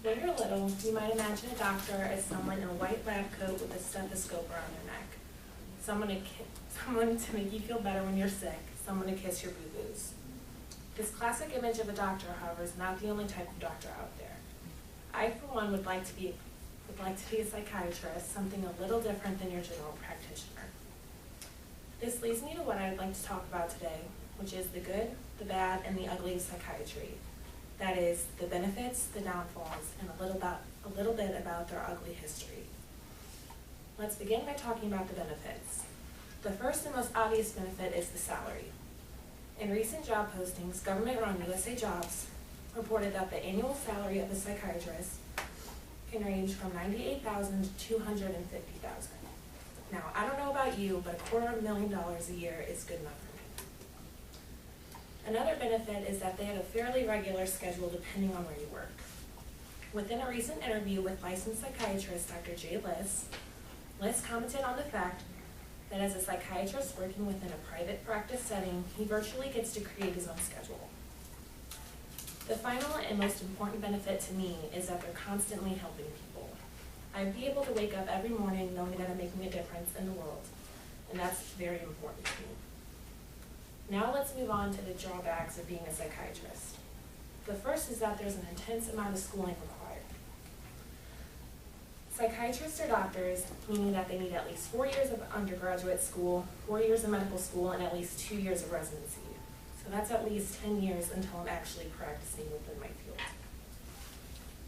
When you're little, you might imagine a doctor as someone in a white lab coat with a stethoscope around their neck. Someone to make you feel better when you're sick, someone to kiss your boo-boos. This classic image of a doctor, however, is not the only type of doctor out there. I, for one, would like to be a psychiatrist, something a little different than your general practitioner. This leads me to what I would like to talk about today, which is the good, the bad, and the ugly of psychiatry. That is, the benefits, the downfalls, and a little bit about their ugly history. Let's begin by talking about the benefits. The first and most obvious benefit is the salary. In recent job postings, government-run USA Jobs reported that the annual salary of a psychiatrist can range from $98,000 to $250,000. Now, I don't know about you, but $250,000 a year is good enough for me. Another benefit is that they have a fairly regular schedule depending on where you work. Within a recent interview with licensed psychiatrist Dr. Jay Liss commented on the fact that as a psychiatrist working within a private practice setting, he virtually gets to create his own schedule. The final and most important benefit to me is that they're constantly helping people. I'd be able to wake up every morning knowing that I'm making a difference in the world, and that's very important to me. Now let's move on to the drawbacks of being a psychiatrist. The first is that there's an intense amount of schooling required. Psychiatrists are doctors, meaning that they need at least 4 years of undergraduate school, 4 years of medical school, and at least 2 years of residency. So that's at least 10 years until I'm actually practicing within my field.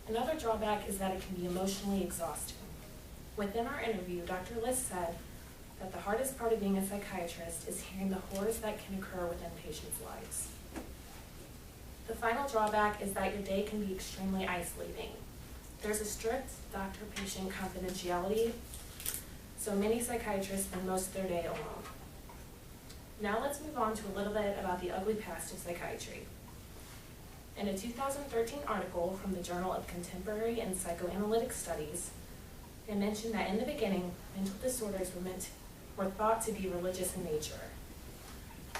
Another drawback is that it can be emotionally exhausting. Within our interview, Dr. Liss said that the hardest part of being a psychiatrist is hearing the horrors that can occur within patients' lives. The final drawback is that your day can be extremely isolating. There's a strict doctor-patient confidentiality, so many psychiatrists spend most of their day alone. Now let's move on to a little bit about the ugly past of psychiatry. In a 2013 article from the Journal of Contemporary and Psychoanalytic Studies, it mentioned that in the beginning, mental disorders were thought to be religious in nature.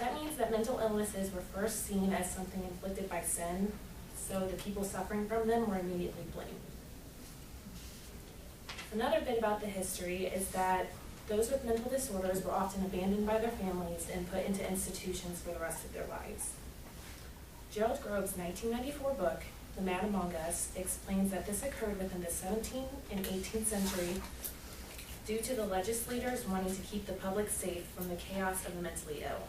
That means that mental illnesses were first seen as something inflicted by sin, so the people suffering from them were immediately blamed. Another bit about the history is that those with mental disorders were often abandoned by their families and put into institutions for the rest of their lives. Gerald Grove's 1994 book, The Man Among Us, explains that this occurred within the 17th and 18th century due to the legislators wanting to keep the public safe from the chaos of the mentally ill.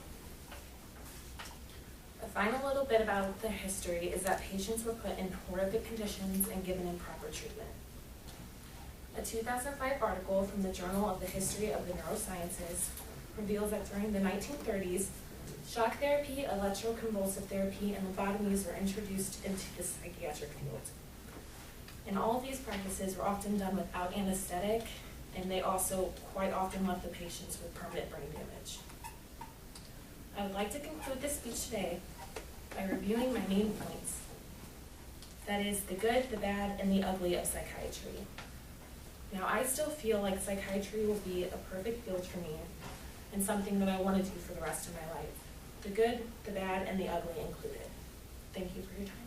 A final little bit about the history is that patients were put in horrific conditions and given improper treatment. A 2005 article from the Journal of the History of the Neurosciences reveals that during the 1930s, shock therapy, electroconvulsive therapy, and lobotomies were introduced into the psychiatric field. And all of these practices were often done without anesthetic, and they also quite often left the patients with permanent brain damage. I would like to conclude this speech today by reviewing my main points. That is, the good, the bad, and the ugly of psychiatry. Now, I still feel like psychiatry will be a perfect field for me and something that I want to do for the rest of my life. The good, the bad, and the ugly included. Thank you for your time.